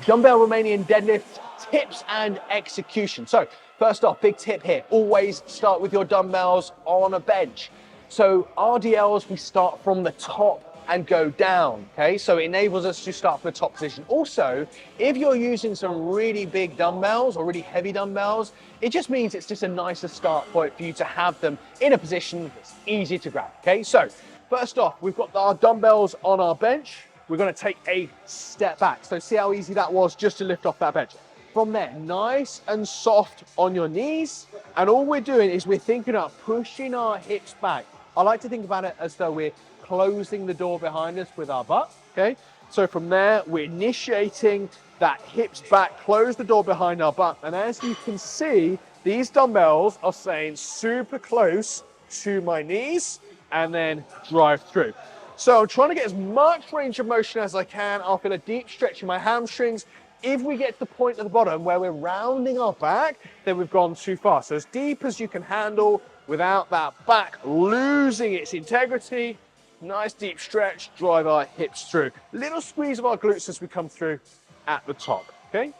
Dumbbell Romanian Deadlift tips and execution. So first off, big tip here, always start with your dumbbells on a bench. So RDLs, we start from the top and go down, okay? So it enables us to start from the top position. Also, if you're using some really big dumbbells or really heavy dumbbells, it just means it's just a nicer start point for you to have them in a position that's easy to grab, okay? So first off, we've got our dumbbells on our bench. We're gonna take a step back. So see how easy that was just to lift off that bench. From there, nice and soft on your knees. And all we're doing is we're thinking of pushing our hips back. I like to think about it as though we're closing the door behind us with our butt, okay? So from there, we're initiating that hips back, close the door behind our butt. And as you can see, these dumbbells are staying super close to my knees and then drive through. So I'm trying to get as much range of motion as I can. I'll feel a deep stretch in my hamstrings. If we get to the point at the bottom where we're rounding our back, then we've gone too far. So as deep as you can handle without that back losing its integrity. Nice deep stretch, drive our hips through. Little squeeze of our glutes as we come through at the top, okay?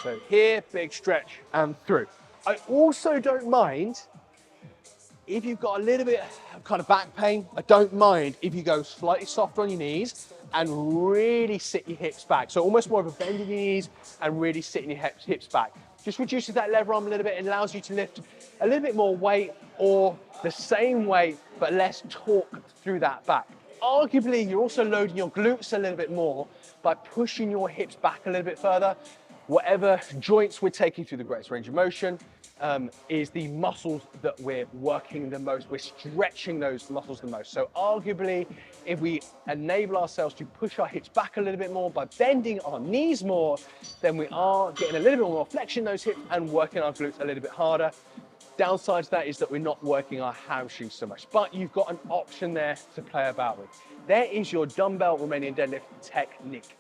So here, big stretch and through. I also don't mind if you've got a little bit of kind of back pain. I don't mind if you go slightly softer on your knees and really sit your hips back. So almost more of a bend in your knees and really sitting your hips back. Just reduces that lever arm a little bit and allows you to lift a little bit more weight or the same weight, but less torque through that back. Arguably, you're also loading your glutes a little bit more by pushing your hips back a little bit further. Whatever joints we're taking through the greatest range of motion is the muscles that we're working the most. We're stretching those muscles the most. So arguably, if we enable ourselves to push our hips back a little bit more by bending our knees more, then we are getting a little bit more flexion in those hips and working our glutes a little bit harder. Downside to that is that we're not working our hamstrings so much, but you've got an option there to play about with. There is your dumbbell Romanian deadlift technique.